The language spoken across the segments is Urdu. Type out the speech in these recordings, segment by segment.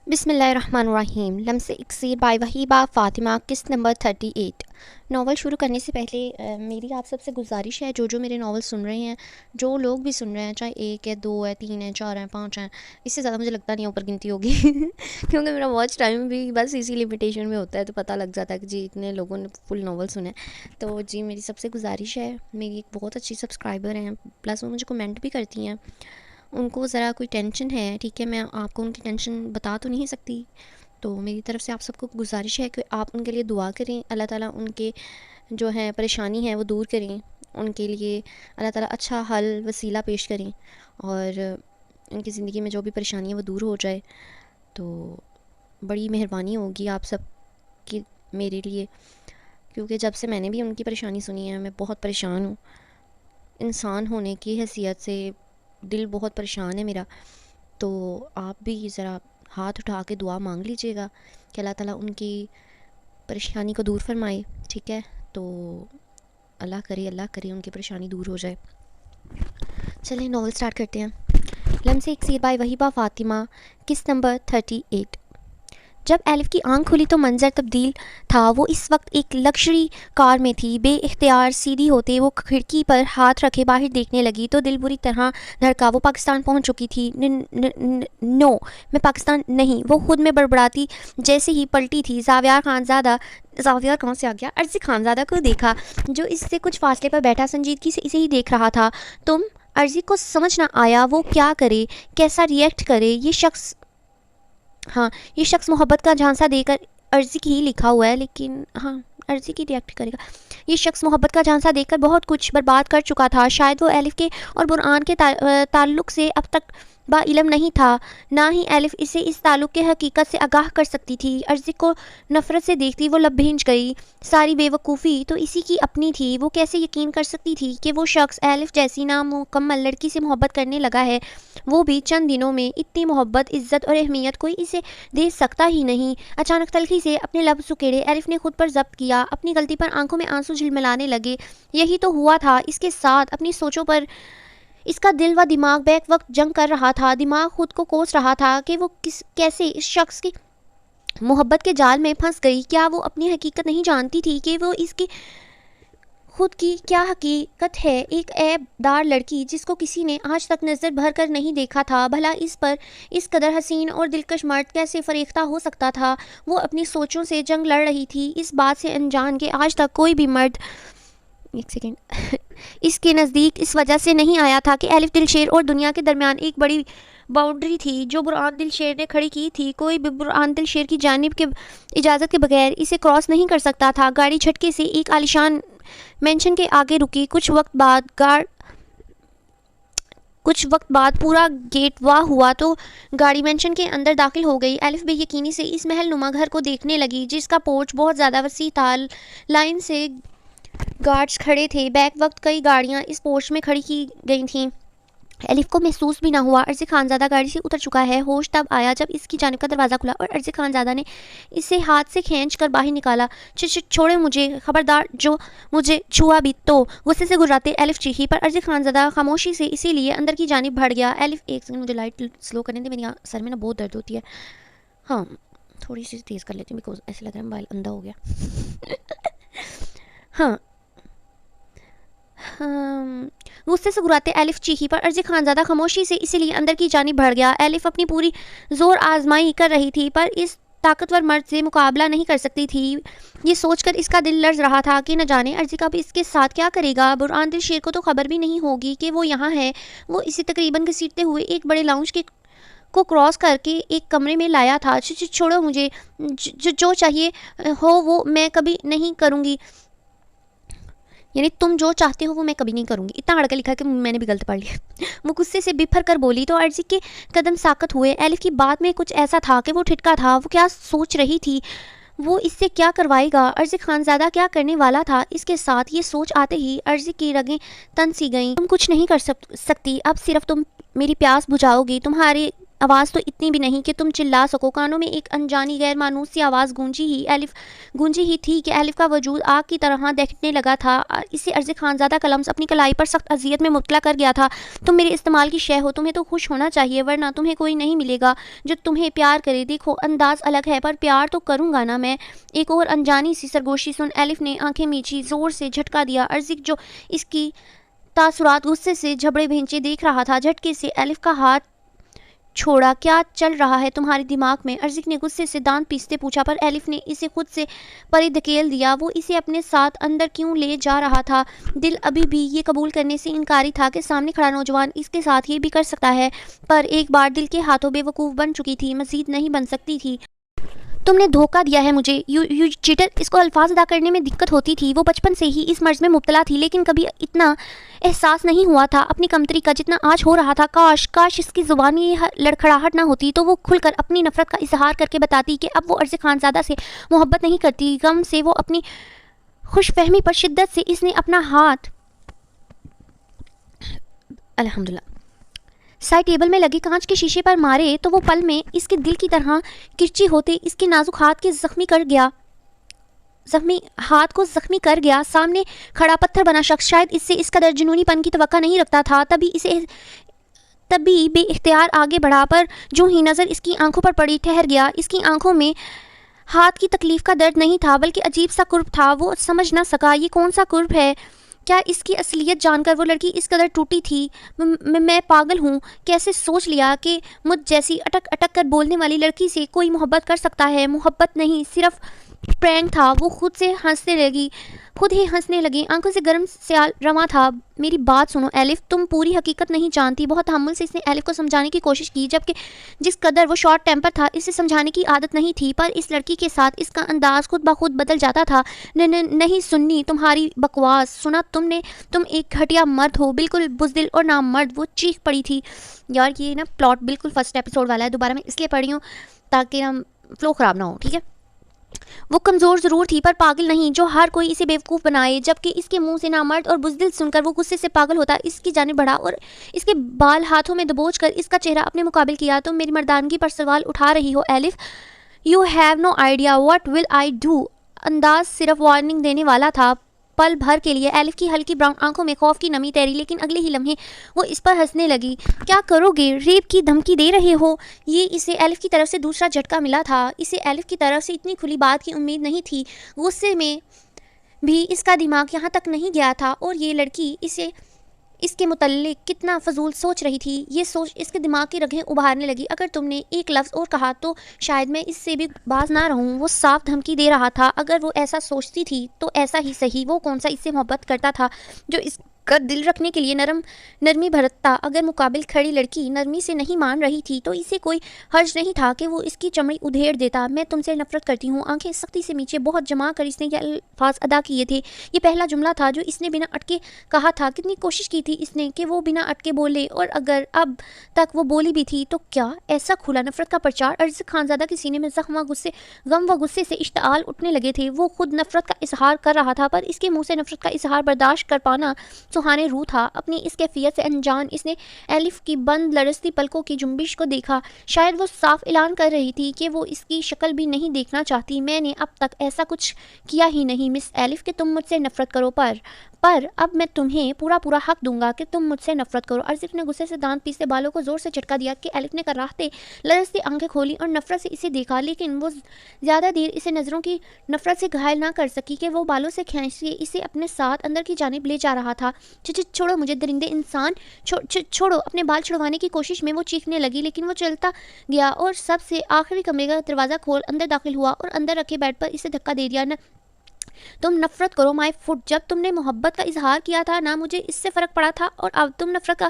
بسم اللہ الرحمن الرحیم. لمس اکسیر بائی وہیبہ فاطمہ. قسط نمبر 38. ناول شروع کرنے سے پہلے میری آپ سب سے گزارش ہے، جو میرے ناول سن رہے ہیں، جو لوگ بھی سن رہے ہیں، چاہے 1 ہے، 2 ہے، 3 ہے، 4 ہیں، 5 ہیں، اس سے زیادہ مجھے لگتا نہیں اوپر گنتی ہوگی کیونکہ میرا واچ ٹائم بھی بس اسی لمیٹیشن میں ہوتا ہے، تو پتہ لگ جاتا ہے کہ جی اتنے لوگوں نے فل ناول سنے. تو جی میری سب سے گزارش ہے، میری ایک بہت اچھی سبسکرائبر ہیں، پلس وہ مجھے کمنٹ بھی کرتی ہیں. ان کو ذرا کوئی ٹینشن ہے، ٹھیک ہے، میں آپ کو ان کی ٹینشن بتا تو نہیں سکتی، تو میری طرف سے آپ سب کو گزارش ہے کہ آپ ان کے لیے دعا کریں. اللہ تعالیٰ ان کے جو ہے پریشانی ہے وہ دور کریں، ان کے لیے اللہ تعالیٰ اچھا حل وسیلہ پیش کریں، اور ان کی زندگی میں جو بھی پریشانی ہے وہ دور ہو جائے. تو بڑی مہربانی ہوگی آپ سب کی میرے لیے، کیونکہ جب سے میں نے بھی ان کی پریشانی سنی ہے میں بہت پریشان ہوں. انسان ہونے کی حیثیت سے دل بہت پریشان ہے میرا. تو آپ بھی ذرا ہاتھ اٹھا کے دعا مانگ لیجئے گا کہ اللہ تعالیٰ ان کی پریشانی کو دور فرمائے، ٹھیک ہے. تو اللہ کرے ان کی پریشانی دور ہو جائے. چلیں ناول سٹارٹ کرتے ہیں. لمس اکسیر بائی وہیبہ فاطمہ. قسط نمبر 38. جب ایلف کی آنکھ کھلی تو منظر تبدیل تھا. وہ اس وقت ایک لگژری کار میں تھی. بے اختیار سیدھی ہوتے وہ کھڑکی پر ہاتھ رکھے باہر دیکھنے لگی تو دل بری طرح دھڑکا. وہ پاکستان پہنچ چکی تھی. نو، میں پاکستان نہیں. وہ خود میں بڑبڑاتی جیسے ہی پلٹی تھی. زاویہ کہاں سے آ گیا؟ عرضی خانزادہ کو دیکھا جو اس سے کچھ فاصلے پر بیٹھا سنجیدگی سے اسے ہی دیکھ رہا تھا. تم؟ عرضی کو سمجھ نہ آیا وہ کیا کرے، کیسا ریئیکٹ کرے. یہ شخص محبت کا جھانسا دے کر عرضی کی ہی لکھا ہوا ہے، لیکن عرضی کی ریئیکٹ کرے گا. یہ شخص محبت کا جھانسا دے کر بہت کچھ برباد کر چکا تھا. شاید وہ ایلف کے اور برآن کے تعلق سے اب تک با علم نہیں تھا، نہ ہی ایلف اسے اس تعلق کے حقیقت سے آگاہ کر سکتی تھی. عرضی کو نفرت سے دیکھتی وہ لب بھینچ گئی. ساری بے وقوفی تو اسی کی اپنی تھی. وہ کیسے یقین کر سکتی تھی کہ وہ شخص ایلف جیسی نامکمل لڑکی سے محبت کرنے لگا ہے، وہ بھی چند دنوں میں. اتنی محبت، عزت اور اہمیت کوئی اسے دے سکتا ہی نہیں. اچانک تلخی سے اپنے لب سکیڑے. ایلف نے خود پر ضبط کیا. اپنی غلطی پر آنکھوں میں آنسو جھلملانے لگے. یہی تو ہوا تھا اس کے ساتھ. اپنی سوچوں پر اس کا دل و دماغ بیک وقت جنگ کر رہا تھا. دماغ خود کو کوس رہا تھا کہ وہ کیسے اس شخص کی محبت کے جال میں پھنس گئی. کیا وہ اپنی حقیقت نہیں جانتی تھی کہ وہ اس کی خود کی کیا حقیقت ہے؟ ایک عیب دار لڑکی جس کو کسی نے آج تک نظر بھر کر نہیں دیکھا تھا. بھلا اس پر اس قدر حسین اور دلکش مرد کیسے فریختہ ہو سکتا تھا؟ وہ اپنی سوچوں سے جنگ لڑ رہی تھی، اس بات سے انجان کہ آج تک کوئی بھی مرد اس کے نزدیک اس وجہ سے نہیں آیا تھا کہ ایلف دلشیر اور دنیا کے درمیان ایک بڑی باؤنڈری تھی جو برآن دلشیر نے کھڑی کی تھی. کوئی بھی برآن دلشیر کی جانب کے اجازت کے بغیر اسے کراس نہیں کر سکتا تھا. گاڑی جھٹکے سے ایک عالیشان مینشن کے آگے رکی. کچھ وقت بعد پورا گیٹ واہ ہوا تو گاڑی مینشن کے اندر داخل ہو گئی. ایلف بے یقینی سے اس محل نما گھر کو دیکھنے لگی جس کا پورچ بہت زیادہ وسیع تھا. لائن سے گارڈز کھڑے تھے. بیک وقت کئی گاڑیاں اس پورچ میں کھڑی کی گئی تھیں. ایلف کو محسوس بھی نہ ہوا عرضی خانزادہ گاڑی سے اتر چکا ہے. ہوش تب آیا جب اس کی جانب کا دروازہ کھلا اور عرضی خانزادہ نے اسے ہاتھ سے کھینچ کر باہر نکالا. چھوڑے مجھے، خبردار جو مجھے چھوا بھی تو. غصے سے گراتے ایلف چیخی پر عرضی خانزادہ خاموشی سے اسی لیے اندر کی جانب بڑھ گیا. ایلف ایک سیکنڈ، مجھے لائٹ سلو کرنے دے، میری سر میں نا بہت درد ہوتی ہے. ہاں تھوڑی سی تیز کر لیتی ہوں بیکاز ایسے لگ رہا ہے موبائل اندھا ہو گیا. ہاں غصے سے گراتے ایلف چیخی پر عرضی خانزادہ خاموشی سے اسی لیے اندر کی جانب بڑھ گیا. ایلف اپنی پوری زور آزمائی کر رہی تھی پر اس طاقتور مرد سے مقابلہ نہیں کر سکتی تھی. یہ سوچ کر اس کا دل لرز رہا تھا کہ نہ جانے عرضی کا بھی اس کے ساتھ کیا کرے گا. برآن دلشیر کو تو خبر بھی نہیں ہوگی کہ وہ یہاں ہے. وہ اسے تقریباً گھسیٹتے ہوئے ایک بڑے لاؤنج کو کراس کر کے ایک کمرے میں لایا تھا. چھوڑو مجھے، جو چاہیے ہو وہ میں کبھی نہیں کروں گی. یعنی تم جو چاہتے ہو وہ میں کبھی نہیں کروں گی. اتنا اڑکا لکھا کہ میں نے بھی غلط پڑھ لیا. وہ غصے سے بپھر کر بولی تو عرضی کے قدم ساکت ہوئے. ایلف کی بات میں کچھ ایسا تھا کہ وہ ٹھٹکا تھا. وہ کیا سوچ رہی تھی؟ وہ اس سے کیا کروائے گا؟ عرضی خانزادہ کیا کرنے والا تھا اس کے ساتھ؟ یہ سوچ آتے ہی عرضی کی رگیں تن سی گئیں. تم کچھ نہیں کر سکتی. اب صرف تم میری پیاس بجھاؤ گی. تمہارے آواز تو اتنی بھی نہیں کہ تم چلا سکو۔ کانوں میں ایک انجانی غیر مانوس سی آواز گونجی ہی تھی کہ الف کا وجود آگ کی طرح دہنے لگا تھا۔ اسے ارزق خانزادہ کا لمس اپنی کلائی پر سخت اذیت میں مبتلا کر گیا تھا۔ تم میرے استعمال کی شے ہو، تمہیں تو خوش ہونا چاہیے، ورنہ تمہیں کوئی نہیں ملے گا جو تمہیں پیار کرے۔ دیکھو انداز الگ ہے پر پیار تو کروں گا نا میں۔ ایک اور انجانی سی سرگوشی سن الف نے آنکھیں میچی، زور سے جھٹکا دیا۔ ارزق جو اس کی تاثرات غصے سے جھبڑے بھینچے دیکھ رہا تھا، جھٹکے سے الف کا ہاتھ چھوڑا۔ کیا چل رہا ہے تمہارے دماغ میں؟ ارزق نے غصے سے دانت پیستے پوچھا، پر الف نے اسے خود سے پرے دھکیل دیا۔ وہ اسے اپنے ساتھ اندر کیوں لے جا رہا تھا؟ دل ابھی بھی یہ قبول کرنے سے انکاری تھا کہ سامنے کھڑا نوجوان اس کے ساتھ یہ بھی کر سکتا ہے، پر ایک بار دل کے ہاتھوں بے وقوف بن چکی تھی، مزید نہیں بن سکتی تھی۔ تم نے دھوکہ دیا ہے مجھے، یو چیٹر۔ اس کو الفاظ ادا کرنے میں دقت ہوتی تھی۔ وہ بچپن سے ہی اس مرض میں مبتلا تھی، لیکن کبھی اتنا احساس نہیں ہوا تھا اپنی کمتری کا جتنا آج ہو رہا تھا۔ کاش اس کی زبان میں یہ لڑکھڑاہٹ نہ ہوتی تو وہ کھل کر اپنی نفرت کا اظہار کر کے بتاتی کہ اب وہ ارزق خانزادہ سے محبت نہیں کرتی۔ غم سے وہ اپنی خوش فہمی پر شدت سے اس نے اپنا ہاتھ الحمدللہ سائڈ ٹیبل میں لگے کانچ کے شیشے پر مارے تو وہ پل میں اس کے دل کی طرح کرچی ہوتے اس کے نازک ہاتھ کے زخمی ہاتھ کو زخمی کر گیا۔ سامنے کھڑا پتھر بنا شخص شاید اس سے اس قدر جنونی پن کی توقع نہیں رکھتا تھا، تبھی بے اختیار آگے بڑھا، پر جو ہی نظر اس کی آنکھوں پر پڑی ٹھہر گیا۔ اس کی آنکھوں میں ہاتھ کی تکلیف کا درد نہیں تھا بلکہ عجیب سا قرب تھا۔ وہ سمجھ نہ سکا یہ کون سا قرب ہے۔ کیا اس کی اصلیت جان کر وہ لڑکی اس قدر ٹوٹی تھی؟ میں پاگل ہوں، کیسے سوچ لیا کہ مجھ جیسی اٹک اٹک کر بولنے والی لڑکی سے کوئی محبت کر سکتا ہے؟ محبت نہیں، صرف پرینک تھا۔ وہ خود ہی ہنسنے لگی، آنکھوں سے گرم سیال رواں تھا۔ میری بات سنو الف، تم پوری حقیقت نہیں جانتی۔ بہت تحمل سے اس نے الف کو سمجھانے کی کوشش کی، جبکہ جس قدر وہ شارٹ ٹیمپر تھا اسے سمجھانے کی عادت نہیں تھی، پر اس لڑکی کے ساتھ اس کا انداز خود بخود بدل جاتا تھا۔ نہیں سننی تمہاری بکواس، سنا تم ایک گھٹیا مرد ہو، بالکل بزدل اور نامرد۔ وہ چیخ پڑی تھی۔ یار یہ نا پلاٹ بالکل فرسٹ ایپیسوڈ والا ہے، دوبارہ میں اس لیے پڑھی ہوں تاکہ فلو خراب نہ ہو، ٹھیک ہے۔ وہ کمزور ضرور تھی پر پاگل نہیں جو ہر کوئی اسے بیوقوف بنائے۔ جبکہ اس کے منہ سے نامرد اور بزدل سن کر وہ غصے سے پاگل ہوتا اس کی جانب بڑھا اور اس کے بال ہاتھوں میں دبوچ کر اس کا چہرہ اپنے مقابل کیا۔ تم میری مردانگی پر سوال اٹھا رہی ہو الف؟ You have no idea what will I do. انداز صرف وارننگ دینے والا تھا۔ پل بھر کے لیے الف کی ہلکی براؤن آنکھوں میں خوف کی نمی تیری، لیکن اگلے ہی لمحے وہ اس پر ہنسنے لگی۔ کیا کرو گے؟ ریپ کی دھمکی دے رہے ہو؟ یہ اسے الف کی طرف سے دوسرا جھٹکا ملا تھا۔ اسے الف کی طرف سے اتنی کھلی بات کی امید نہیں تھی۔ غصے میں بھی اس کا دماغ یہاں تک نہیں گیا تھا، اور یہ لڑکی اس کے متعلق کتنا فضول سوچ رہی تھی۔ یہ سوچ اس کے دماغ کی رگیں ابھارنے لگی۔ اگر تم نے ایک لفظ اور کہا تو شاید میں اس سے بھی باز نہ رہوں۔ وہ صاف دھمکی دے رہا تھا۔ اگر وہ ایسا سوچتی تھی تو ایسا ہی صحیح۔ وہ کون سا اس سے محبت کرتا تھا جو اس کا دل رکھنے کے لیے نرمی بھرتا؟ اگر مقابل کھڑی لڑکی نرمی سے نہیں مان رہی تھی تو اسے کوئی حرج نہیں تھا کہ وہ اس کی چمڑی ادھیڑ دیتا۔ میں تم سے نفرت کرتی ہوں۔ آنکھیں سختی سے نیچے بہت جما کر اس نے یہ الفاظ ادا کیے تھے۔ یہ پہلا جملہ تھا جو اس نے بنا اٹکے کہا تھا۔ کتنی کوشش کی تھی اس نے کہ وہ بنا اٹکے بولے، اور اگر اب تک وہ بولی بھی تھی تو کیا ایسا کھلا نفرت کا پرچار؟ ارزق خانزادہ کے سینے میں غم و غصے سے اشتعال اٹھنے لگے تھے۔ وہ خود نفرت کا اظہار کر رہا تھا، پر اس کے منہ سے نفرت کا اظہار برداشت کر پانا سہانے روح تھا۔ اپنی اس کیفیت سے انجان اس نے الف کی بند لرزتی پلکوں کی جنبش کو دیکھا۔ شاید وہ صاف اعلان کر رہی تھی کہ وہ اس کی شکل بھی نہیں دیکھنا چاہتی۔ میں نے اب تک ایسا کچھ کیا ہی نہیں مس الف کہ تم مجھ سے نفرت کرو، پر اب میں تمہیں پورا حق دوں گا کہ تم مجھ سے نفرت کرو۔ ارزق نے غصے سے دانت پیستے بالوں کو زور سے جھٹکا دیا کہ الف نے کراہتے لرزتی آنکھیں کھولی اور نفرت سے اسے دیکھا، لیکن وہ زیادہ دیر اسے نظروں کی نفرت سے گھائل نہ کر سکی کہ وہ بالوں سے کھینچ کے اسے اپنے ساتھ اندر کی جانب لے جا رہا تھا۔ چھوڑو مجھے درندے انسان، چھوڑو۔ اپنے بال چھڑوانے کی کوشش میں وہ چیخنے لگی، لیکن وہ چلتا گیا اور سب سے آخری کمرے کا دروازہ کھول اندر داخل ہوا اور اندر رکھے بیڈ پر اسے دھکا دے دیا۔ تم نفرت کرو مائی فٹ۔ جب تم نے محبت کا اظہار کیا تھا نہ مجھے اس سے فرق پڑا تھا، اور اب تم نفرت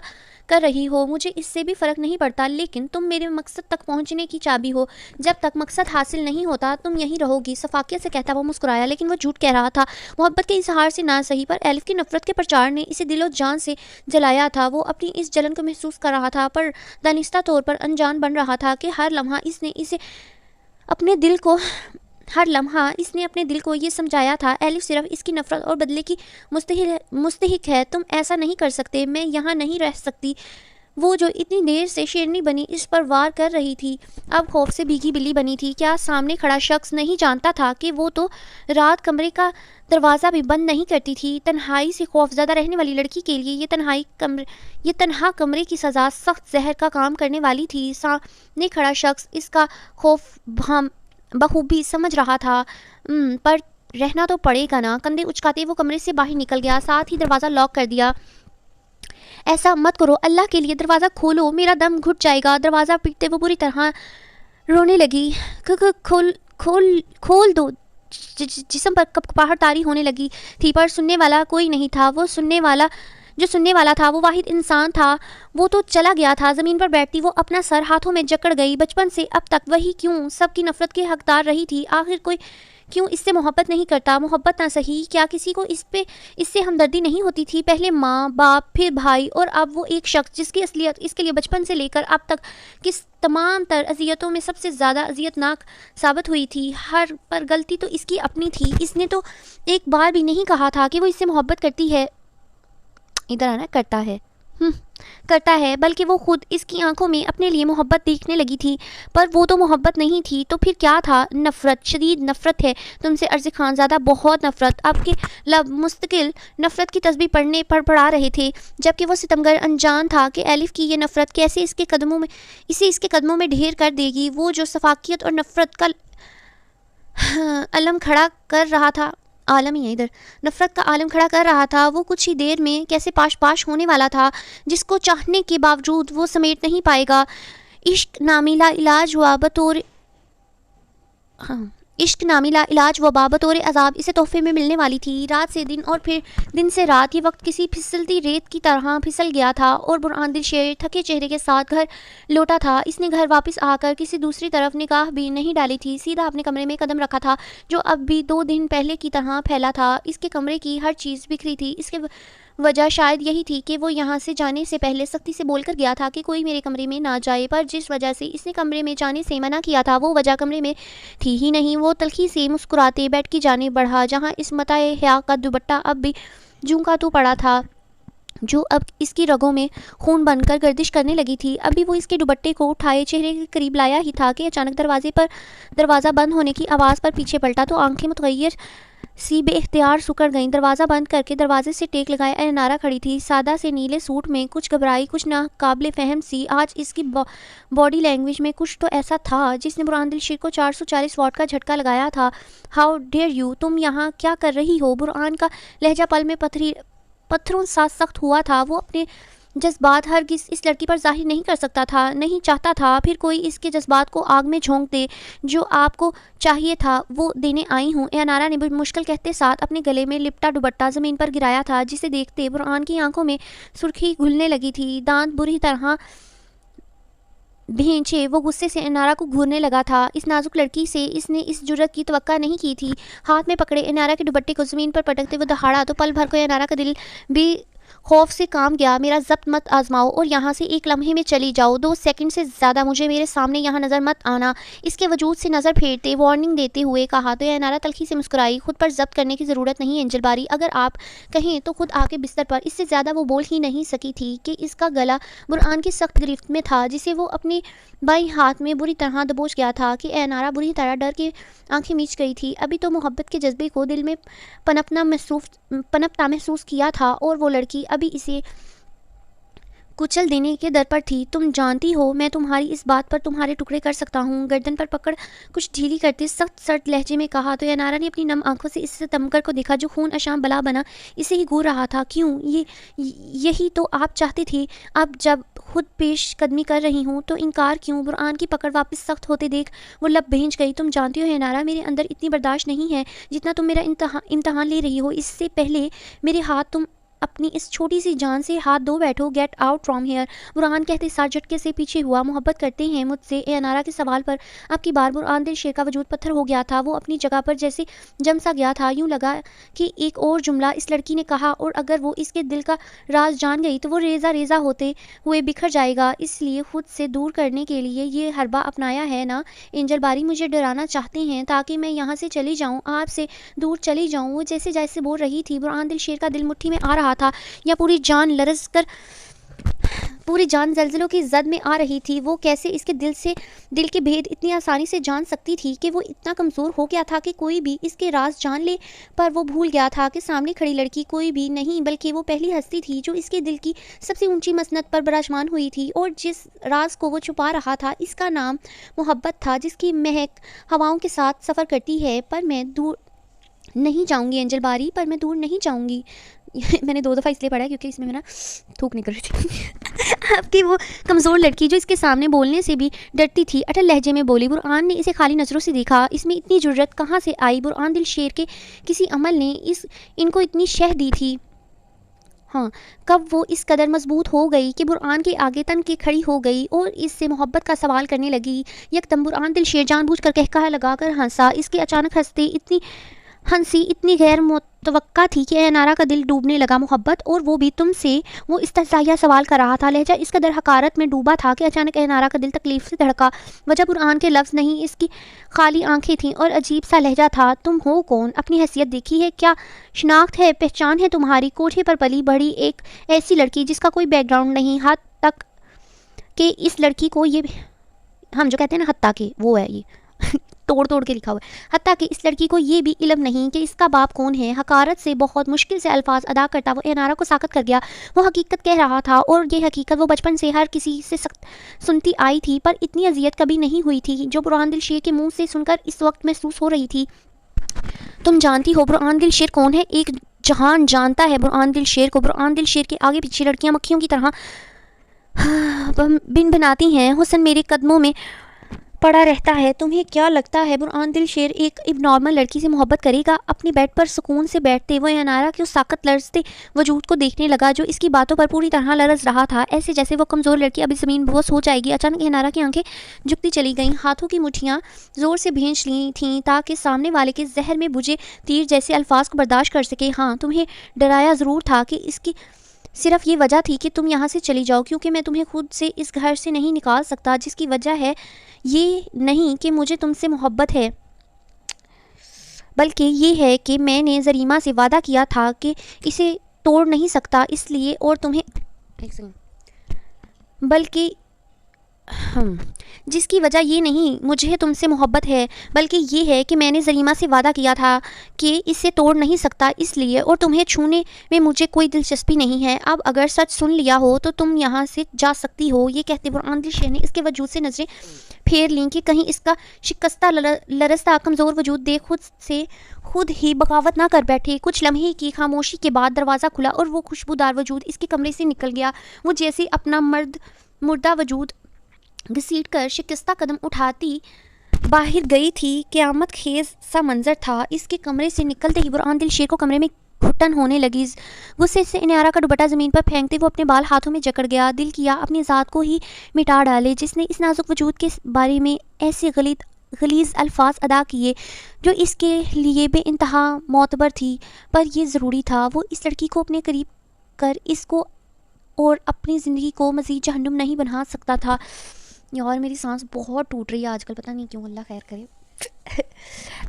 کر رہی ہو، مجھے اس سے بھی فرق نہیں پڑتا، لیکن تم میرے مقصد تک پہنچنے کی چابی ہو۔ جب تک مقصد حاصل نہیں ہوتا تم یہیں رہو گی۔ شفقت سے کہتا وہ مسکرایا، لیکن وہ جھوٹ کہہ رہا تھا۔ محبت کے اظہار سے نہ صحیح، پر الف کی نفرت کے پرچار نے اسے دل و جان سے جلایا تھا۔ وہ اپنی اس جلن کو محسوس کر رہا تھا، پر دانستہ طور پر انجان بن رہا تھا کہ ہر لمحہ اس نے اپنے دل کو یہ سمجھایا تھا الف صرف اس کی نفرت اور بدلے کی مستحق ہے۔ تم ایسا نہیں کر سکتے، میں یہاں نہیں رہ سکتی، وہ جو اتنی دیر سے شیرنی بنی اس پر وار کر رہی تھی اب خوف سے بھیگی بلی بنی تھی۔ کیا سامنے کھڑا شخص نہیں جانتا تھا کہ وہ تو رات کمرے کا دروازہ بھی بند نہیں کرتی تھی؟ تنہائی سے خوف زدہ رہنے والی لڑکی کے لیے یہ تنہا کمرے کی سزا سخت زہر کا کام کرنے والی تھی۔ سامنے کھڑا شخص اس کا خوف بخوبی سمجھ رہا تھا، پر رہنا تو پڑے گا نا۔ کندھے اچکاتے وہ کمرے سے باہر نکل گیا، ساتھ ہی دروازہ لاک کر دیا۔ ایسا مت کرو، اللہ کے لیے دروازہ کھولو، میرا دم گھٹ جائے گا۔ دروازہ پیٹتے وہ بری طرح رونے لگی۔ کھول دو۔ جسم پر کپکپاہٹ طاری ہونے لگی تھی، پر سننے والا کوئی نہیں تھا۔ جو سننے والا تھا وہ واحد انسان تھا، وہ تو چلا گیا تھا۔ زمین پر بیٹھتی وہ اپنا سر ہاتھوں میں جکڑ گئی۔ بچپن سے اب تک وہی کیوں سب کی نفرت کی حقدار رہی تھی؟ آخر کوئی کیوں اس سے محبت نہیں کرتا؟ محبت نہ صحیح، کیا کسی کو اس سے ہمدردی نہیں ہوتی تھی؟ پہلے ماں، باپ، پھر بھائی، اور اب وہ ایک شخص جس کی اصلیت اس کے لیے بچپن سے لے کر اب تک کس تمام تر اذیتوں میں سب سے زیادہ اذیت ناک ثابت ہوئی تھی۔ ہر پر غلطی تو اس کی اپنی تھی۔ اس نے تو ایک بار بھی نہیں کہا تھا کہ وہ اس سے محبت کرتی ہے، ادھر آنا کرتا ہے، بلکہ وہ خود اس کی آنکھوں میں اپنے لیے محبت دیکھنے لگی تھی۔ پر وہ تو محبت نہیں تھی، تو پھر کیا تھا؟ نفرت، شدید نفرت ہے تم سے عرض خان زادہ، بہت نفرت۔ آپ کے لب مستقل نفرت کی تسبیح پڑھا رہے تھے، جبکہ وہ ستمگر انجان تھا کہ الف کی یہ نفرت کیسے اسے اس کے قدموں میں ڈھیر کر دے گی۔ وہ جو شفقت اور نفرت کا علم کھڑا کر رہا تھا، نفرت کا عالم کھڑا کر رہا تھا، وہ کچھ ہی دیر میں کیسے پاش ہونے والا تھا، جس کو چاہنے کے باوجود وہ سمیٹ نہیں پائے گا۔ عشق نامیلا علاج وبا بطور عذاب اسے تحفے میں ملنے والی تھی۔ رات سے دن اور پھر دن سے رات، یہ وقت کسی پھسلتی ریت کی طرح پھسل گیا تھا اور برہان دل شیر تھکے چہرے کے ساتھ گھر لوٹا تھا۔ اس نے گھر واپس آ کر کسی دوسری طرف نگاہ بھی نہیں ڈالی تھی، سیدھا اپنے کمرے میں قدم رکھا تھا، جو اب بھی 2 دن پہلے کی طرح پھیلا تھا۔ اس کے کمرے کی ہر چیز بکھری تھی۔ اس کی وجہ شاید یہی تھی کہ وہ یہاں سے جانے سے پہلے سختی سے بول کر گیا تھا کہ کوئی میرے کمرے میں نہ جائے، پر جس وجہ سے اس نے کمرے میں جانے سے منع کیا تھا وہ وجہ کمرے میں تھی ہی نہیں۔ وہ تلخی سے مسکراتے بیڈ کی جانب بڑھا، جہاں اس متاع حیا کا دوپٹہ اب بھی جوں کا تو پڑا تھا، جو اب اس کی رگوں میں خون بن کر گردش کرنے لگی تھی۔ ابھی وہ اس کے دوپٹے کو اٹھائے چہرے کے قریب لایا ہی تھا کہ اچانک دروازہ بند ہونے کی آواز پر پیچھے پلٹا تو آنکھیں متغیر سی بے اختیار سکڑ گئیں۔ دروازہ بند کر کے دروازے سے ٹیک لگائے انارا کھڑی تھی، سادہ سے نیلے سوٹ میں، کچھ گھبرائی، کچھ ناقابل فہم سی۔ آج اس کی باڈی لینگویج میں کچھ تو ایسا تھا جس نے برہان دل شیر کو 440 واٹ کا جھٹکا لگایا تھا۔ ہاؤ ڈیئر یو، تم یہاں کیا کر رہی ہو؟ برہان کا لہجہ پل میں پتھروں سا سخت ہوا تھا۔ وہ اپنے جذبات ہرگز اس لڑکی پر ظاہر نہیں کر سکتا تھا، نہیں چاہتا تھا۔ پھر کوئی اس کے جذبات کو آگ میں جھونک دے۔ جو آپ کو چاہیے تھا وہ دینے آئی ہوں، انارا نے مشکل کہتے ساتھ اپنے گلے میں لپٹا دوپٹہ زمین پر گرایا تھا، جسے دیکھتے برہان کی آنکھوں میں سرخی گھلنے لگی تھی، دانت بری طرح بھینچے وہ غصے سے انارا کو گھورنے لگا تھا۔ اس نازک لڑکی سے اس نے اس جرأت کی توقع نہیں کی تھی۔ ہاتھ میں پکڑے انارا کے دوپٹے کو زمین پر پٹکتے وہ دہاڑا تو پل بھر کو انارا کا دل بھی خوف سے کام گیا۔ میرا ضبط مت آزماؤ اور یہاں سے ایک لمحے میں چلی جاؤ، 2 سیکنڈ سے زیادہ مجھے میرے سامنے یہاں نظر مت آنا، اس کے وجود سے نظر پھیرتے وارننگ دیتے ہوئے کہا تو انارا تلخی سے مسکرائی۔ خود پر ضبط کرنے کی ضرورت نہیں اینجل باری، اگر آپ کہیں تو خود آ کے بستر پر۔ اس سے زیادہ وہ بول ہی نہیں سکی تھی کہ اس کا گلا برہان کی سخت گرفت میں تھا، جسے وہ اپنے بائیں ہاتھ میں بری طرح دبوچ گیا تھا کہ انارا بری طرح ڈر کے آنکھیں میچ گئی تھی۔ ابھی تو محبت کے جذبے کو دل میں پنپتا محسوس کیا تھا اور وہ لڑکی ابھی اسے کچل دینے کے در پر تھی۔ تم جانتی ہو میں تمہاری اس بات پر تمہارے ٹکڑے کر سکتا ہوں، گردن پر پکڑ کچھ ڈھیلی کرتے سخت سرد لہجے میں کہا تو انارا نے اپنی نم آنکھوں سے اس ستمگر کو دیکھا جو خون اشام بلا بنا اسے ہی گور رہا تھا۔ کیوں؟ یہی تو آپ چاہتے تھے۔ اب جب خود پیش قدمی کر رہی ہوں تو انکار کیوں؟ برہان کی پکڑ واپس سخت ہوتے دیکھ وہ لب بھینچ گئی۔ تم جانتی ہو انارا، میرے اندر اتنی برداشت نہیں ہے جتنا تم میرا امتحان لے رہی ہو۔ اس سے پہلے میرے ہاتھ تم اپنی اس چھوٹی سی جان سے ہاتھ دھو بیٹھو، گیٹ آؤٹ فرام ہیئر۔ برہان کہتے سار جھٹکے سے پیچھے ہوا۔ محبت کرتے ہیں مجھ سے؟ انارا کے سوال پر اب کی بار برہان دل شیر کا وجود پتھر ہو گیا تھا، وہ اپنی جگہ پر جیسے جم سا گیا تھا۔ یوں لگا کہ ایک اور جملہ اس لڑکی نے کہا اور اگر وہ اس کے دل کا راز جان گئی تو وہ ریزہ ریزہ ہوتے ہوئے بکھر جائے گا۔ اس لیے خود سے دور کرنے کے لیے یہ حربہ اپنایا ہے نا اینجل باری؟ مجھے ڈرانا چاہتے ہیں تاکہ میں یہاں سے چلی جاؤں، آپ سے دور چلی جاؤں؟ وہ جیسے جیسے بول رہی تھی برہان دل شیر کا دل مٹھی میں آ رہا تھا، یا پوری جان لرز کر پوری جان زلزلوں کی زد میں آ رہی تھی۔ وہ کیسے اس کے دل کے بھید اتنی آسانی سے جان سکتی تھی کہ وہ اتنا کمزور ہو گیا تھا کہ کوئی بھی اس کے راز جان لے؟ پر وہ بھول گیا تھا کہ سامنے کھڑی لڑکی کوئی بھی نہیں بلکہ وہ پہلی ہستی تھی جو اس کے دل کی سب سے اونچی مسند پر براجمان ہوئی تھی، اور جس راز کو وہ چھپا رہا تھا اس کا نام محبت تھا، جس کی مہک ہواؤں کے ساتھ سفر کرتی ہے۔ پر میں دور نہیں جاؤں گی اینجل باری، پر میں دور نہیں جاؤں گی۔ میں نے 2 دفعہ اس لیے پڑھا کیونکہ اس میں نا تھوک نکل رہی تھی۔ اب کی وہ کمزور لڑکی جو اس کے سامنے بولنے سے بھی ڈرتی تھی اٹل لہجے میں بولی۔ برہان نے اسے خالی نظروں سے دیکھا۔ اس میں اتنی جرت کہاں سے آئی؟ برہان دل شیر کے کسی عمل نے ان کو اتنی شہ دی تھی؟ ہاں، کب وہ اس قدر مضبوط ہو گئی کہ برہان کے آگے تن کے کھڑی ہو گئی اور اس سے محبت کا سوال کرنے لگی۔ یکدم برہان دل شیر جان بوجھ کر قہقہہ لگا کر ہنسا۔ اس کے اچانک ہنسی اتنی غیر متوقع تھی کہ انارا کا دل ڈوبنے لگا۔ محبت، اور وہ بھی تم سے؟ وہ استحضائیہ سوال کر رہا تھا۔ لہجہ اس قدر حقارت میں ڈوبا تھا کہ اچانک انارا کا دل تکلیف سے دھڑکا۔ وجہ برہان کے لفظ نہیں، اس کی خالی آنکھیں تھیں اور عجیب سا لہجہ تھا۔ تم ہو کون؟ اپنی حیثیت دیکھی ہے کیا؟ شناخت ہے، پہچان ہے تمہاری؟ کوٹھے پر پلی بڑھی ایک ایسی لڑکی جس کا کوئی بیک گراؤنڈ نہیں، حد تک کہ اس لڑکی کو یہ ہم جو کہتے ہیں نا حتیٰ کہ وہ ہے یہ توڑ کے لکھا ہوا ہے، حتیٰ کہ اس لڑکی کو یہ بھی علم نہیں کہ اس کا باپ کون ہے۔ حقارت سے بہت مشکل سے الفاظ ادا کرتا وہ انارا کو ساکت کر گیا۔ وہ حقیقت کہہ رہا تھا، اور یہ حقیقت وہ بچپن سے ہر کسی سے سخت سنتی آئی تھی، پر اتنی اذیت کبھی نہیں ہوئی تھی جو برہان دل شیر کے منہ سے سن کر اس وقت محسوس ہو رہی تھی۔ تم جانتی ہو برہان دل شیر کون ہے؟ ایک جہان جانتا ہے برہان دل شیر کو۔ برہان دل شیر کے آگے پیچھے لڑکیاں مکھیوں کی طرح بن بناتی ہیں، حسن میرے قدموں میں پڑا رہتا ہے۔ تمہیں کیا لگتا ہے برہان دل شیر ایک اب نارمل لڑکی سے محبت کرے گا؟ اپنے بیڈ پر سکون سے بیٹھتے وہ انارا کے اس ساکت لرزتے وجود کو دیکھنے لگا جو اس کی باتوں پر پوری طرح لرز رہا تھا، ایسے جیسے وہ کمزور لڑکی ابھی زمین بوس ہو جائے گی۔ اچانک انارا کی آنکھیں جھکتی چلی گئیں، ہاتھوں کی مٹھیاں زور سے بھینچ لی تھیں تاکہ سامنے والے کے زہر میں بجھے تیر جیسے الفاظ کو برداشت کر سکے۔ ہاں، تمہیں ڈرایا ضرور تھا کہ اس کی صرف یہ وجہ تھی کہ تم یہاں سے چلی جاؤ، کیونکہ میں تمہیں خود سے اس گھر سے نہیں نکال سکتا، جس کی وجہ ہے یہ نہیں کہ مجھے تم سے محبت ہے، بلکہ یہ ہے کہ میں نے زریمہ سے وعدہ کیا تھا کہ اسے توڑ نہیں سکتا، اس لیے، اور تمہیں بلکہ جس کی وجہ یہ نہیں مجھے تم سے محبت ہے، بلکہ یہ ہے کہ میں نے زریمہ سے وعدہ کیا تھا کہ اسے توڑ نہیں سکتا، اس لیے، اور تمہیں چھونے میں مجھے کوئی دلچسپی نہیں ہے۔ اب اگر سچ سن لیا ہو تو تم یہاں سے جا سکتی ہو۔ یہ کہتے برہان دل شیر نے اس کے وجود سے نظریں پھیر لیں کہ کہیں اس کا شکستہ لرزتا کمزور وجود دیکھ خود ہی بغاوت نہ کر بیٹھے۔ کچھ لمحے کی خاموشی کے بعد دروازہ کھلا اور وہ خوشبودار وجود اس کے کمرے سے نکل گیا۔ وہ جیسے اپنا مردہ وجود گھسیٹ کر شکستہ قدم اٹھاتی باہر گئی تھی۔ قیامت خیز سا منظر تھا۔ اس کے کمرے سے نکلتے ہی برہان دل شیر کو کمرے میں گھٹن ہونے لگی۔ غصے سے انارا کا دوپٹہ زمین پر پھینکتے وہ اپنے بال ہاتھوں میں جکڑ گیا۔ دل کیا اپنی ذات کو ہی مٹا ڈالے جس نے اس نازک وجود کے بارے میں ایسے غلیظ الفاظ ادا کیے جو اس کے لیے بے انتہا معتبر تھی، پر یہ ضروری تھا۔ وہ اس لڑکی کو اپنے قریب کر اس کو اور اپنی زندگی کو مزید جہنم نہیں بنا سکتا تھا۔ یار میری سانس بہت ٹوٹ رہی ہے آج کل، پتہ نہیں کیوں، اللہ خیر کرے۔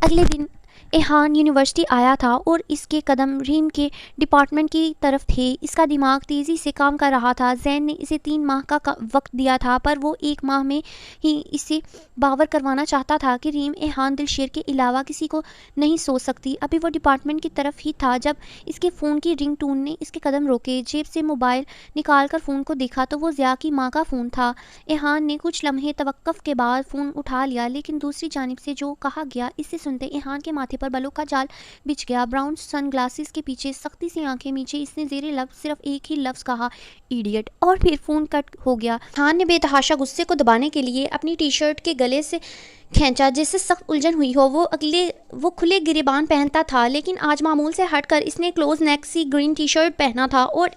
اگلے دن ایہان یونیورسٹی آیا تھا اور اس کے قدم ریم کے ڈپارٹمنٹ کی طرف تھے۔ اس کا دماغ تیزی سے کام کر رہا تھا۔ زین نے اسے 3 ماہ کا وقت دیا تھا، پر وہ 1 ماہ میں ہی اسے باور کروانا چاہتا تھا کہ ریم ایہان دل شیر کے علاوہ کسی کو نہیں سوچ سکتی۔ ابھی وہ ڈپارٹمنٹ کی طرف ہی تھا جب اس کے فون کی رنگ ٹون نے اس کے قدم روکے۔ جیب سے موبائل نکال کر فون کو دیکھا تو وہ ضیاء کی ماں کا فون تھا۔ ایہان نے کچھ لمحے توقف کے بعد فون اٹھا لیا، لیکن دوسری جانب سے جو کہا گیا اسے سنتے ایہان کے ماتھے پر بالوں کا جال بچھ گیا۔ براؤن سن گلاسز کے پیچھے سختی سے آنکھیں میچے اس نے زیر لب صرف ایک ہی لفظ کہا، ایڈیٹ، اور پھر فون کٹ ہو گیا۔ ایہان نے بے تحاشا غصے کو دبانے کے لیے اپنی ٹی شرٹ کے گلے سے کھینچا جس سے سخت الجھن ہوئی ہو۔ وہ کھلے گریبان پہنتا تھا، لیکن آج معمول سے ہٹ کر اس نے کلوز نیک سی گرین ٹی شرٹ پہنا تھا اور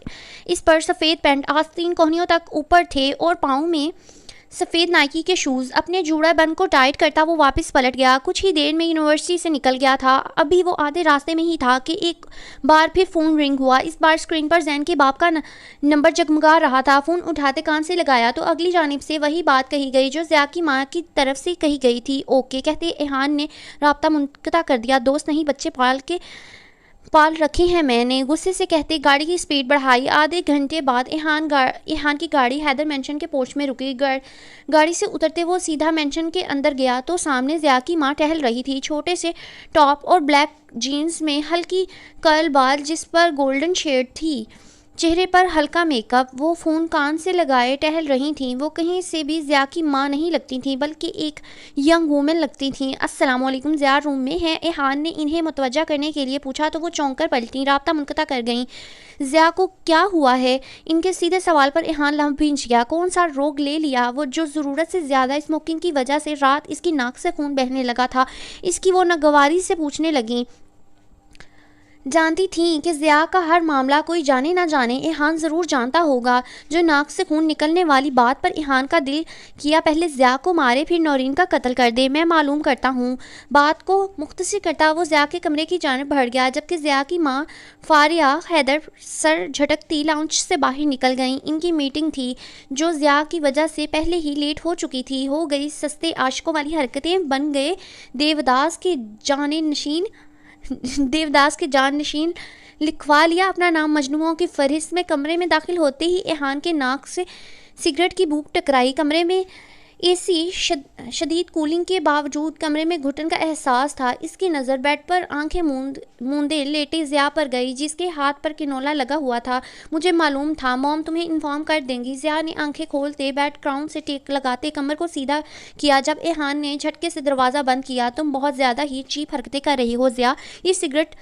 اس پر سفید پینٹ آستین کوہنیوں تک اوپر تھے اور پاؤں میں سفید نائکی کے شوز۔ اپنے جوڑا بند کو ٹائٹ کرتا وہ واپس پلٹ گیا۔ کچھ ہی دیر میں یونیورسٹی سے نکل گیا تھا۔ ابھی وہ آدھے راستے میں ہی تھا کہ ایک بار پھر فون رنگ ہوا۔ اس بار اسکرین پر زین کے باپ کا نمبر جگمگا رہا تھا۔ فون اٹھاتے کان سے لگایا تو اگلی جانب سے وہی بات کہی گئی جو ضیاء کی ماں کی طرف سے کہی گئی تھی۔ اوکے کہتے ایہان نے رابطہ منقطع کر دیا۔ دوست نہیں، بچے پال کے پال رکھے ہیں میں نے، غصے سے کہتے گاڑی کی سپیڈ بڑھائی۔ آدھے گھنٹے بعد ایہان کی گاڑی حیدر مینشن کے پورچ میں رکی۔ گاڑی سے اترتے وہ سیدھا مینشن کے اندر گیا تو سامنے ضیاء کی ماں ٹہل رہی تھی، چھوٹے سے ٹاپ اور بلیک جینز میں، ہلکی کرل بال جس پر گولڈن شیڈ تھی، چہرے پر ہلکا میک اپ۔ وہ فون کان سے لگائے ٹہل رہی تھیں۔ وہ کہیں سے بھی ضیاء کی ماں نہیں لگتی تھیں بلکہ ایک ینگ وومن لگتی تھیں۔ السلام علیکم، ضیاء روم میں ہیں؟ ایہان نے انہیں متوجہ کرنے کے لیے پوچھا تو وہ چونک کر پلٹیں، رابطہ منقطع کر گئیں۔ ضیاء کو کیا ہوا ہے؟ ان کے سیدھے سوال پر ایہان لمح بھینچ گیا۔ کون سا روگ لے لیا وہ جو ضرورت سے زیادہ اسموکنگ کی وجہ سے رات اس کی ناک سے خون بہنے لگا تھا؟ اس کی وہ ناگواری سے پوچھنے لگیں۔ جانتی تھیں کہ ضیاء کا ہر معاملہ کوئی جانے نہ جانے ایہان ضرور جانتا ہوگا۔ جو ناک سے خون نکلنے والی بات پر ایہان کا دل کیا پہلے ضیاء کو مارے پھر نورین کا قتل کر دے، میں معلوم کرتا ہوں۔ بات کو مختصر کرتا وہ ضیاء کے کمرے کی جانب بڑھ گیا، جبکہ ضیاء کی ماں فاریہ حیدر سر جھٹکتی لاؤنج سے باہر نکل گئیں۔ ان کی میٹنگ تھی جو ضیاء کی وجہ سے پہلے ہی لیٹ ہو چکی تھی، ہو گئی سستے عاشقوں والی حرکتیں، بن گئے دیوداس کے جانشین، لکھوا لیا اپنا نام مجنوؤں کی فہرست میں۔ کمرے میں داخل ہوتے ہی ایہان کے ناک سے سگریٹ کی بو ٹکرائی۔ کمرے میں اے سی شدید کولنگ کے باوجود کمرے میں گھٹن کا احساس تھا۔ اس کی نظر بیڈ پر آنکھیں موندے لیٹے ضیاء پر گئی جس کے ہاتھ پر کنولا لگا ہوا تھا۔ مجھے معلوم تھا موم تمہیں انفارم کر دیں گی۔ ضیاء نے آنکھیں کھولتے بیڈ کراؤن سے ٹیک لگاتے کمر کو سیدھا کیا جب ایہان نے جھٹکے سے دروازہ بند کیا۔ تم بہت زیادہ ہی چیپ حرکتیں کر رہی ہو ضیاء۔ یہ سگریٹ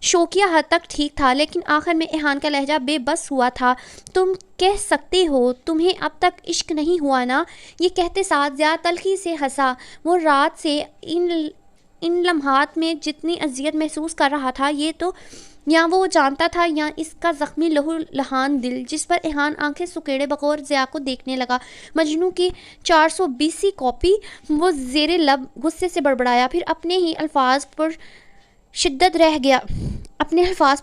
شوقیہ حد تک ٹھیک تھا لیکن آخر میں ایہان کا لہجہ بے بس ہوا تھا۔ تم کہہ سکتے ہو تمہیں اب تک عشق نہیں ہوا نا؟ یہ کہتے ساتھ ضیاء تلخی سے ہنسا۔ وہ رات سے ان لمحات میں جتنی اذیت محسوس کر رہا تھا یہ تو یا وہ جانتا تھا یا اس کا زخمی لہو لہان دل، جس پر ایہان آنکھیں سکیڑے بغور ضیاء کو دیکھنے لگا۔ مجنوں کی 420 کاپی، وہ زیر لب غصے سے بڑبڑایا، پھر اپنے الفاظ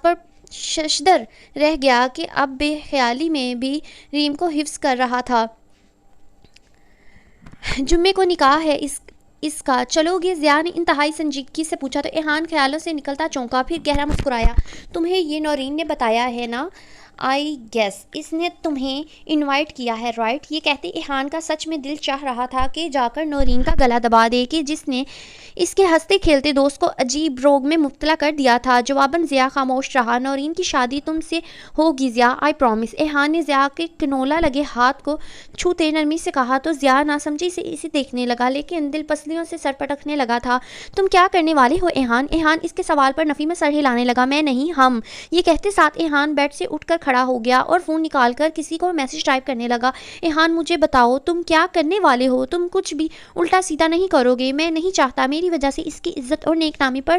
پر ششدر رہ گیا کہ اب بے خیالی میں بھی ریم کو حفظ کر رہا تھا۔ جمعے کو نکاح ہے اس کا، چلو گے؟ ضیاء نے انتہائی سنجیدگی سے پوچھا تو ایہان خیالوں سے نکلتا چونکا، پھر گہرا مسکرایا۔ تمہیں یہ نورین نے بتایا ہے نا؟ آئی گیس اس نے تمہیں انوائٹ کیا ہے رائٹ؟ یہ کہتے ایہان کا سچ میں دل چاہ رہا تھا کہ جا کر نورین کا گلا دبا دے کہ جس نے اس کے ہنستے کھیلتے دوست کو عجیب روگ میں مبتلا کر دیا تھا۔ جواباً ضیاء خاموش رہا۔ نورین کی شادی تم سے ہوگی ضیاء، آئی پرومس۔ ایہان نے ضیاء کے کنولا لگے ہاتھ کو چھوتے نرمی سے کہا تو ضیاء ناسمجھی سے اسے دیکھنے لگا لیکن دل پسلیوں سے سر پٹکنے لگا تھا۔ تم کیا کرنے والے ہو ایہان؟ ایہان اس کے سوال پر نفی میں سر ہلانے لگا۔ میں نہیں، ہم۔ یہ کہتے ساتھ ایہان بیڈ سے اٹھ کر کھڑا ہو گیا اور فون نکال کر کسی کو میسج ٹائپ کرنے لگا۔ ایہان مجھے بتاؤ تم کیا کرنے والے ہو؟ تم کچھ بھی الٹا سیدھا نہیں کرو گے؟ میں نہیں چاہتا میری وجہ سے اس کی عزت اور نیک نامی پر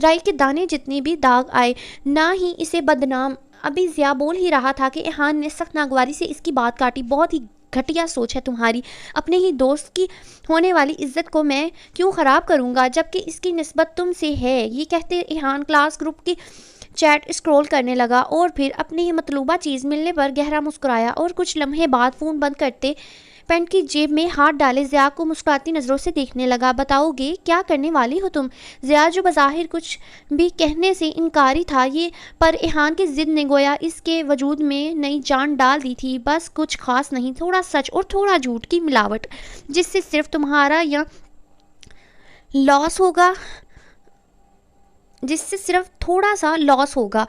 رائی کے دانے جتنے بھی داغ آئے، نہ ہی اسے بدنام۔ ابھی ضیاء بول ہی رہا تھا کہ ایہان نے سخت ناگواری سے اس کی بات کاٹی۔ بہت ہی گھٹیا سوچ ہے تمہاری، اپنے ہی دوست کی ہونے والی عزت کو میں کیوں خراب کروں گا جبکہ اس کی نسبت تم سے ہے؟ یہ کہتے ایہان کلاس گروپ کی چیٹ اسکرول کرنے لگا اور پھر اپنی مطلوبہ چیز ملنے پر گہرا مسکرایا اور کچھ لمحے بعد فون بند کرتے پینٹ کی جیب میں ہاتھ ڈالے ضیاء کو مسکراتی نظروں سے دیکھنے لگا۔ بتاؤ گے کیا کرنے والی ہو تم؟ ضیاء جو بظاہر کچھ بھی کہنے سے انکاری تھا یہ پر ایہان کی ضد نے گویا اس کے وجود میں نئی جان ڈال دی تھی۔ بس کچھ خاص نہیں، تھوڑا سچ اور تھوڑا جھوٹ کی ملاوٹ جس سے صرف تمہارا یا لاس ہوگا، جس سے صرف تھوڑا سا لاس ہوگا،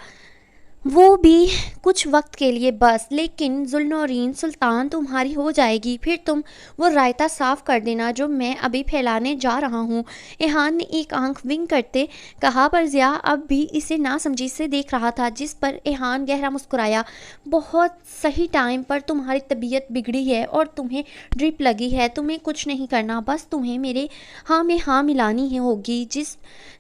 وہ بھی کچھ وقت کے لیے بس، لیکن ذوالنورین سلطان تمہاری ہو جائے گی۔ پھر تم وہ رائتا صاف کر دینا جو میں ابھی پھیلانے جا رہا ہوں۔ ایہان نے ایک آنکھ ونک کرتے کہا پر ضیاء اب بھی اسے ناسمجھی سے دیکھ رہا تھا جس پر ایہان گہرا مسکرایا۔ بہت صحیح ٹائم پر تمہاری طبیعت بگڑی ہے اور تمہیں ڈرپ لگی ہے، تمہیں کچھ نہیں کرنا، بس تمہیں میرے ہاں میں ہاں ملانی ہوگی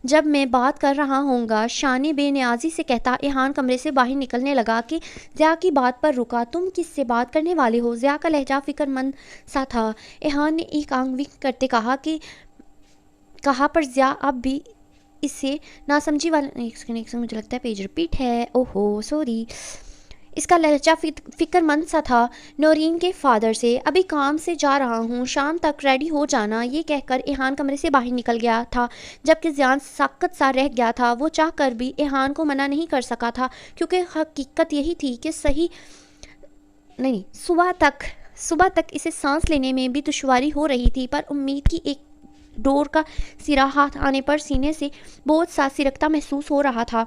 جب میں بات کر رہا ہوں گا۔ شان بے نیازی سے کہتا ایہان کمرے سے باہر نکلنے لگا کہ ضیاء کی بات پر رکا۔ تم کس سے بات کرنے والے ہو؟ ضیاء کا لہجہ فکر مند سا تھا۔ ایہان نے ایک آنکھ ونک کرتے کہا پر ضیاء اب بھی اسے ناسمجھی والا ایک سیکنڈ مجھے لگتا ہے پیج ریپیٹ ہے، اوہو سوری۔ اس کا لہجہ فکر مند سا تھا۔ نورین کے فادر سے، ابھی کام سے جا رہا ہوں، شام تک ریڈی ہو جانا، یہ کہہ کر ایحان کمرے سے باہر نکل گیا تھا، جبکہ زیان ساکت سا رہ گیا تھا۔ وہ چاہ کر بھی ایحان کو منع نہیں کر سکا تھا، کیونکہ حقیقت یہی تھی کہ صبح تک اسے سانس لینے میں بھی دشواری ہو رہی تھی، پر امید کی ایک ڈور کا سرا ہاتھ آنے پر سینے سے بہت سا سرکتا محسوس ہو رہا تھا۔